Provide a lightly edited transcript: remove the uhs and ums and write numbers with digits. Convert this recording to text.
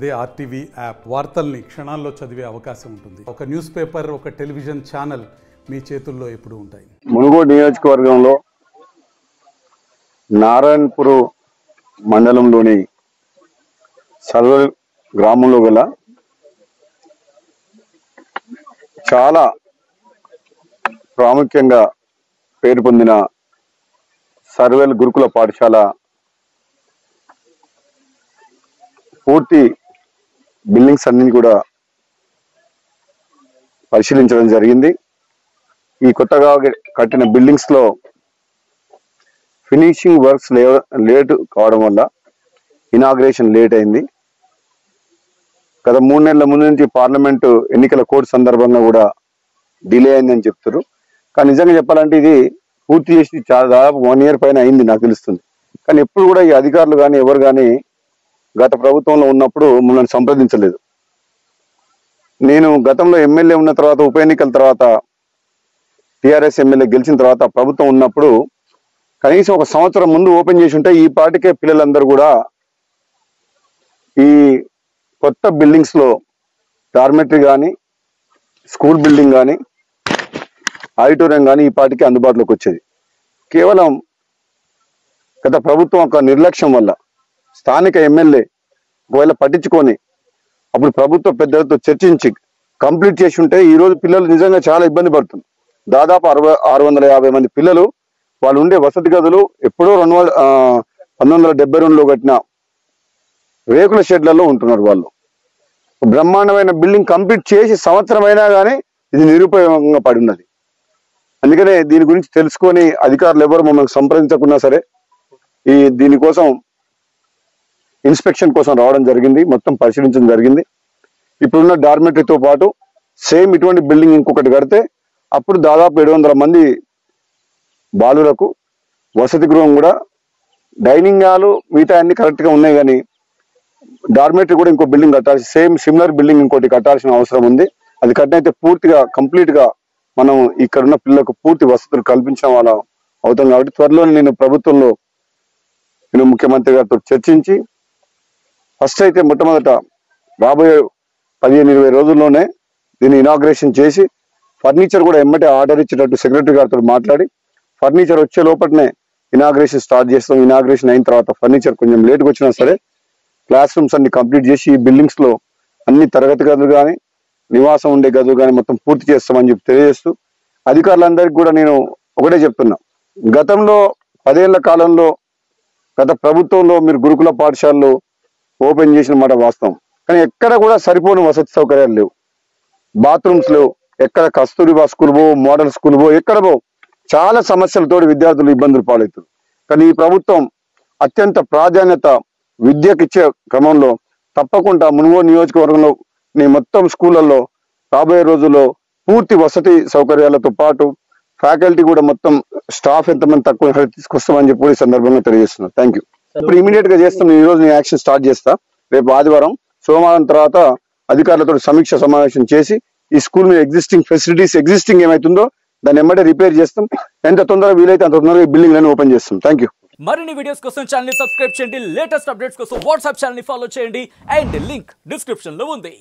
అదే RTV app వార్తల్ని క్షణాల్లో చదివే అవకాశం ఉంటుంది. ఒక న్యూస్ పేపర్, ఒక టెలివిజన్ ఛానల్ మీ చేతుల్లో ఎప్పుడు ఉంటాయి. మునుగోడు నియోజకవర్గంలో నారాయణపూర్ మండలంలోని సర్వల్ గ్రామంలో గల చాలా ప్రాముఖ్యంగా పేరు పొందిన సర్వల్ గురుకుల పాఠశాల పూర్తి బిల్డింగ్స్ అన్ని కూడా పరిశీలించడం జరిగింది. ఈ కొత్తగా కట్టిన బిల్డింగ్స్ లో ఫినిషింగ్ వర్క్స్ లేట్ కావడం వల్ల ఇనాగ్రేషన్ లేట్ అయింది. గత 3 నెలల ముందు నుంచి పార్లమెంటు ఎన్నికల కోడ్ సందర్భంగా కూడా డిలే అయిందని చెప్తారు. కానీ నిజంగా చెప్పాలంటే ఇది పూర్తి చేసి దాదాపు 1 ఇయర్ పైన అయింది నాకు తెలుస్తుంది. కానీ ఎప్పుడు కూడా ఈ అధికారులు కానీ ఎవరు కానీ గత ప్రభుత్వంలో ఉన్నప్పుడు మమ్మల్ని సంప్రదించలేదు. నేను గతంలో ఎమ్మెల్యే ఉన్న తర్వాత, ఉప ఎన్నికల తర్వాత, టీఆర్ఎస్ ఎమ్మెల్యే గెలిచిన తర్వాత ప్రభుత్వం ఉన్నప్పుడు కనీసం 1 సంవత్సరం ముందు ఓపెన్ చేసి ఉంటే ఈ పాటికే పిల్లలందరూ కూడా ఈ కొత్త బిల్డింగ్స్ లో డార్మెటరీ కానీ, స్కూల్ బిల్డింగ్ కానీ, ఆడిటోరియం కానీ ఈ పాటికి అందుబాటులోకి వచ్చేది. కేవలం గత ప్రభుత్వం ఒక నిర్లక్ష్యం వల్ల స్థానిక ఎమ్మెల్యే ఒకవేళ పట్టించుకొని అప్పుడు ప్రభుత్వ పెద్దలతో చర్చించి కంప్లీట్ చేసి ఉంటే ఈ రోజు పిల్లలు నిజంగా చాలా ఇబ్బంది పడుతుంది. దాదాపు 650 మంది పిల్లలు వాళ్ళు ఉండే వసతి గదులు ఎప్పుడో 1972లో కట్టిన రేకుల షెడ్లలో ఉంటున్నారు. వాళ్ళు బ్రహ్మాండమైన బిల్డింగ్ కంప్లీట్ చేసి సంవత్సరం అయినా కానీ ఇది నిరుపయోగంగా పడి ఉన్నది. అందుకనే దీని గురించి తెలుసుకొని అధికారులు ఎవరు మమ్మల్ని సంప్రదించకున్నా సరే దీనికోసం ఇన్స్పెక్షన్ కోసం రావడం జరిగింది. మొత్తం పరిశీలించడం జరిగింది. ఇప్పుడున్న డార్మెటరీతో పాటు సేమ్ ఇటువంటి బిల్డింగ్ ఇంకొకటి కడితే అప్పుడు దాదాపు 700 మంది బాలులకు వసతి గృహం కూడా, డైనింగ్ హాలు మిగతా అన్ని కరెక్ట్ గా ఉన్నాయి. కానీ డార్మెటరీ కూడా ఇంకో బిల్డింగ్ కట్టాల్సి, సేమ్ సిమిలర్ బిల్డింగ్ ఇంకోటి కట్టాల్సిన అవసరం ఉంది. అది కట్టినైతే పూర్తిగా కంప్లీట్ గా మనం ఇక్కడున్న పిల్లలకు పూర్తి వసతులు కల్పించిన వాళ్ళం అవుతాం. కాబట్టి త్వరలోనే నేను ప్రభుత్వంలో ముఖ్యమంత్రి గారితో చర్చించి ఫస్ట్ అయితే మొట్టమొదట రాబోయే 15-20 రోజుల్లోనే దీన్ని ఇనాగ్రేషన్ చేసి ఫర్నిచర్ కూడా ఎమ్మటే ఆర్డర్ ఇచ్చేటట్టు సెక్రటరీ గారితో మాట్లాడి ఫర్నిచర్ వచ్చే లోపలనే ఇనాగ్రేషన్ స్టార్ట్ చేస్తాం. ఇనాగ్రేషన్ అయిన తర్వాత ఫర్నిచర్ కొంచెం లేట్గా వచ్చినా సరే క్లాస్ రూమ్స్ అన్ని కంప్లీట్ చేసి ఈ బిల్డింగ్స్ లో అన్ని తరగతి గదులు కానీ, నివాసం ఉండే గదులు కానీ మొత్తం పూర్తి చేస్తామని చెప్పి తెలియజేస్తూ అధికారులందరికీ కూడా నేను ఒకటే చెప్తున్నా, గతంలో 10 ఏళ్ల కాలంలో గత ప్రభుత్వంలో మీరు గురుకుల పాఠశాలలు ఓపెన్ చేసిన మాట వాస్తవం. కానీ ఎక్కడ కూడా సరిపోని వసతి సౌకర్యాలు లేవు, బాత్రూమ్స్ లేవు, ఎక్కడ కస్తూరిబా స్కూల్ పో, మోడల్ స్కూల్ పో, ఎక్కడ పో చాలా సమస్యలతో విద్యార్థులు ఇబ్బందులు పాలవుతారు. కానీ ఈ ప్రభుత్వం అత్యంత ప్రాధాన్యత విద్యకు ఇచ్చే క్రమంలో తప్పకుండా మునుగోడు నియోజకవర్గంలో మొత్తం స్కూళ్ళల్లో రాబోయే రోజుల్లో పూర్తి వసతి సౌకర్యాలతో పాటు ఫ్యాకల్టీ కూడా మొత్తం స్టాఫ్ ఎంతమంది తక్కువ తీసుకొస్తామని చెప్పి ఈ సందర్భంగా తెలియజేస్తున్నారు. Thank you. ఇప్పుడు ఇమీడియట్ గా చేస్తాం. ఈ రోజు నేను యాక్షన్ స్టార్ట్ చేస్తా. రేపు ఆదివారం, సోమవారం తర్వాత అధికారులతో సమీక్ష సమావేశం చేసి ఈ స్కూల్ మీద ఎగ్జిస్టింగ్ ఏమైతుందో దాన్ని ఎమ్మటే రిపేర్ చేస్తాం. ఎంత తొందరగా వీలైతే అంత తొందరగా ఈ బిల్డింగ్ లను ఓపెన్ చేస్తాం. Thank you. మరిన్ని వీడియోస్ కోసం ఛానల్ ని సబ్స్క్రైబ్ చేయండి. లేటెస్ట్ అప్డేట్స్ కోసం వాట్సాప్ ఛానల్ ని ఫాలో చేయండి. అండ్ లింక్ డిస్క్రిప్షన్ లో ఉంది.